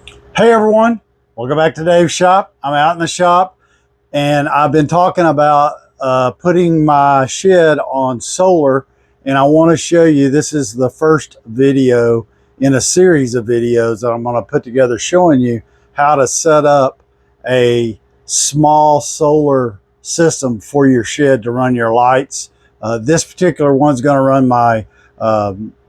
Hey everyone, welcome back to Dave's shop. I'm out in the shop and I've been talking about putting my shed on solar, and I want to show you, this is the first video in a series of videos that I'm going to put together showing you how to set up a small solar system for your shed to run your lights. This particular one's going to run my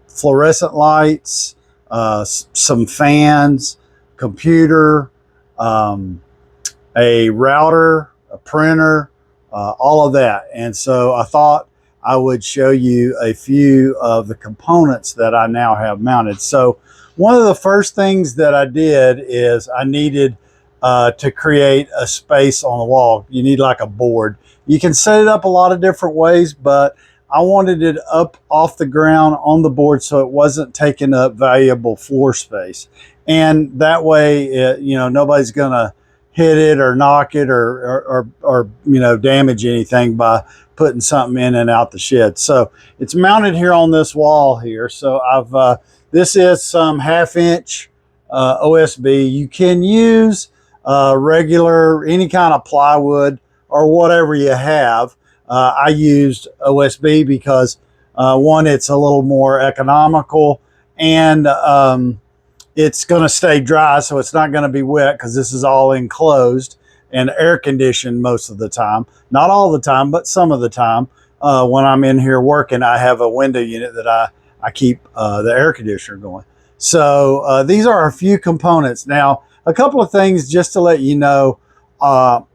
fluorescent lights, some fans, computer, a router, a printer, all of that. And so I thought I would show you a few of the components that I now have mounted. So one of the first things that I did is I needed to create a space on the wall. You need like a board. You can set it up a lot of different ways, but I wanted it up off the ground on the board so it wasn't taking up valuable floor space. And that way, nobody's going to hit it or knock it or damage anything by putting something in and out the shed. So it's mounted here on this wall here. So this is some 1/2 inch OSB. You can use regular, any kind of plywood or whatever you have. I used OSB because one, it's a little more economical, and it's going to stay dry, so it's not going to be wet because this is all enclosed and air conditioned most of the time. Not all the time, but some of the time. When I'm in here working, I have a window unit that I keep the air conditioner going. So these are a few components. Now, a couple of things just to let you know. I'll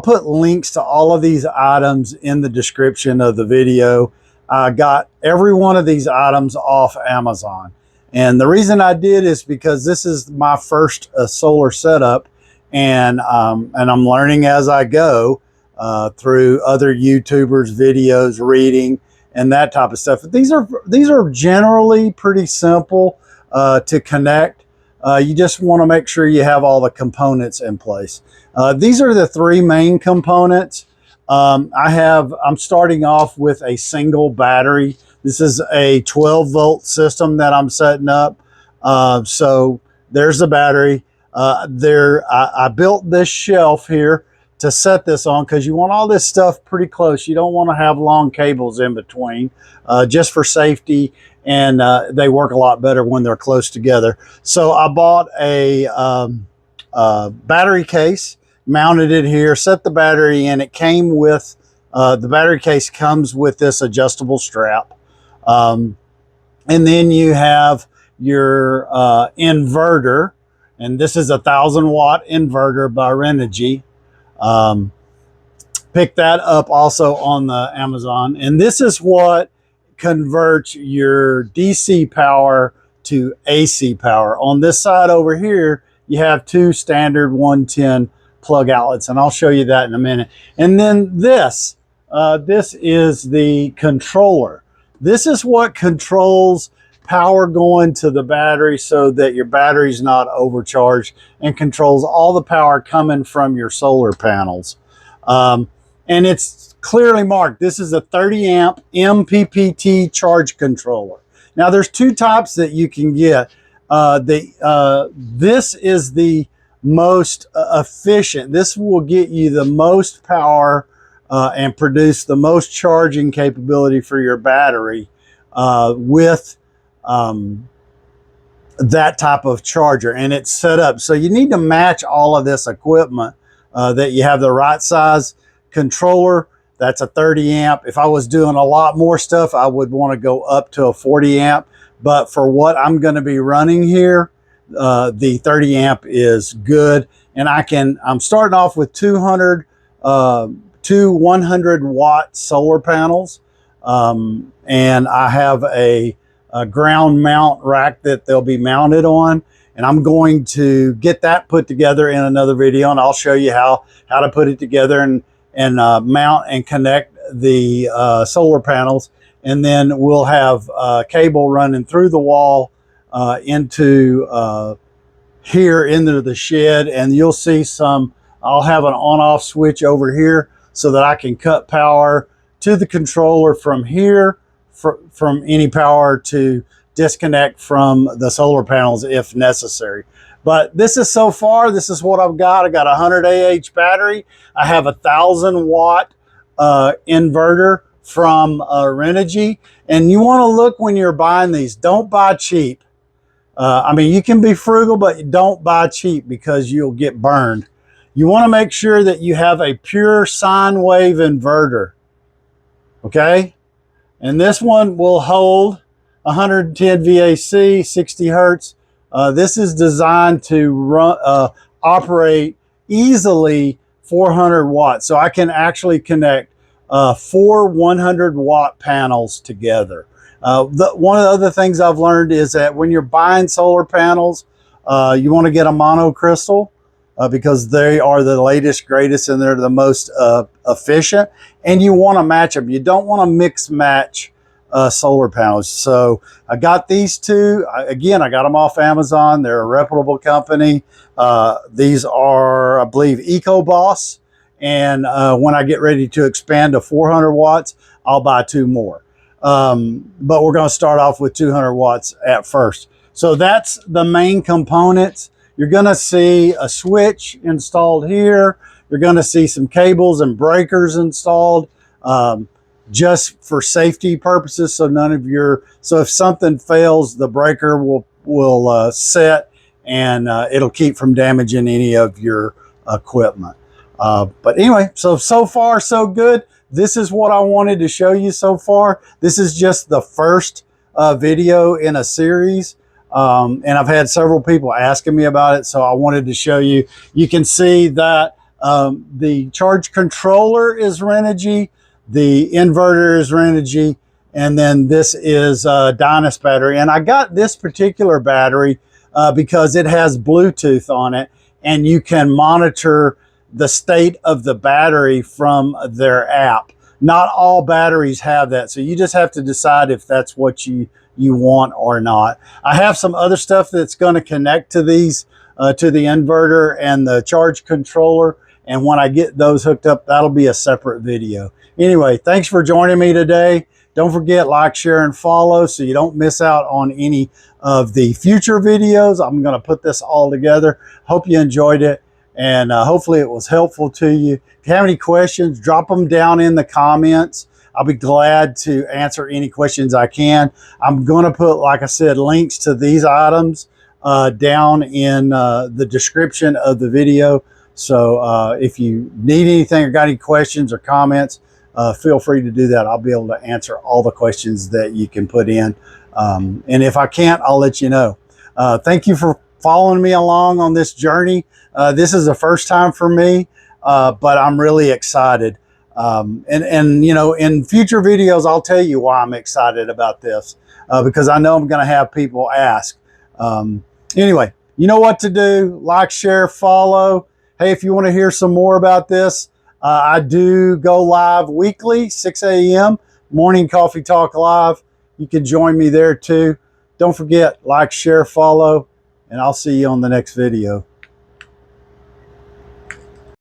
put links to all of these items in the description of the video. I got every one of these items off Amazon. And the reason I did is because this is my first solar setup, and I'm learning as I go through other YouTubers' videos, reading, and that type of stuff. These are generally pretty simple to connect. You just want to make sure you have all the components in place. These are the three main components. I'm starting off with a single battery. This is a 12-volt system that I'm setting up. So there's the battery. I built this shelf here to set this on because you want all this stuff pretty close. You don't want to have long cables in between, just for safety, and they work a lot better when they're close together. So I bought a battery case, mounted it here, set the battery in. It came with, the battery case comes with this adjustable strap. And then you have your inverter, and this is a 1,000-watt inverter by Renogy. Pick that up also on the Amazon, and this is what converts your DC power to AC power. On this side over here, you have two standard 110 plug outlets, and I'll show you that in a minute. And then this is the controller. This is what controls power going to the battery so that your battery's not overcharged, and controls all the power coming from your solar panels. And it's clearly marked. This is a 30 amp MPPT charge controller. Now there's two types that you can get. This is the most efficient. This will get you the most power and produce the most charging capability for your battery with that type of charger, and it's set up. So you need to match all of this equipment, that you have the right size controller. That's a 30 amp. If I was doing a lot more stuff, I would want to go up to a 40 amp. But for what I'm going to be running here, the 30 amp is good. And I'm starting off with two 100-watt solar panels. And I have a ground mount rack that they'll be mounted on. And I'm going to get that put together in another video, and I'll show you how to put it together and mount and connect the solar panels. And then we'll have cable running through the wall into here into the shed, and you'll see I'll have an on-off switch over here so that I can cut power to the controller from here, from any power to disconnect from the solar panels if necessary. But this is so far, this is what I've got. I got a 100 AH battery. I have a 1,000 watt inverter from Renogy. And you want to look when you're buying these. Don't buy cheap. I mean, you can be frugal, but don't buy cheap because you'll get burned. You want to make sure that you have a pure sine wave inverter. Okay? And this one will hold 110 VAC, 60 hertz. This is designed to operate easily 400 watts. So I can actually connect 4 100-watt panels together. One of the other things I've learned is that when you're buying solar panels, you want to get a monocrystal because they are the latest, greatest, and they're the most efficient. And you want to match them. You don't want to mix match solar panels. So I got these two. Again, I got them off Amazon. They're a reputable company. These are, I believe, EcoBoss. And when I get ready to expand to 400 watts, I'll buy 2 more. But we're going to start off with 200 watts at first. So that's the main components. You're going to see a switch installed here. You're going to see some cables and breakers installed just for safety purposes. So so if something fails, the breaker will set and it'll keep from damaging any of your equipment. But anyway, so far so good. This is what I wanted to show you so far. This is just the first video in a series. And I've had several people asking me about it, so I wanted to show you. You can see that the charge controller is Renogy, the inverter is Renogy, and then this is Dynas battery. And I got this particular battery because it has Bluetooth on it, and you can monitor the state of the battery from their app. Not all batteries have that, so you just have to decide if that's what you want or not. I have some other stuff that's going to connect to these, to the inverter and the charge controller, and when I get those hooked up, that'll be a separate video. Anyway, thanks for joining me today. Don't forget, like, share, and follow so you don't miss out on any of the future videos. I'm going to put this all together. Hope you enjoyed it, and hopefully it was helpful to you. If you have any questions, drop them down in the comments. I'll be glad to answer any questions I can. I'm going to put, like I said, links to these items down in the description of the video. So if you need anything or got any questions or comments, feel free to do that. I'll be able to answer all the questions that you can put in. And if I can't, I'll let you know. Thank you for following me along on this journey. This is the first time for me, but I'm really excited. And you know, in future videos, I'll tell you why I'm excited about this, because I know I'm going to have people ask. Anyway, you know what to do. Like, share, follow. Hey, if you want to hear some more about this, I do go live weekly, 6 a.m. Morning Coffee Talk Live. You can join me there too. Don't forget, like, share, follow, and I'll see you on the next video.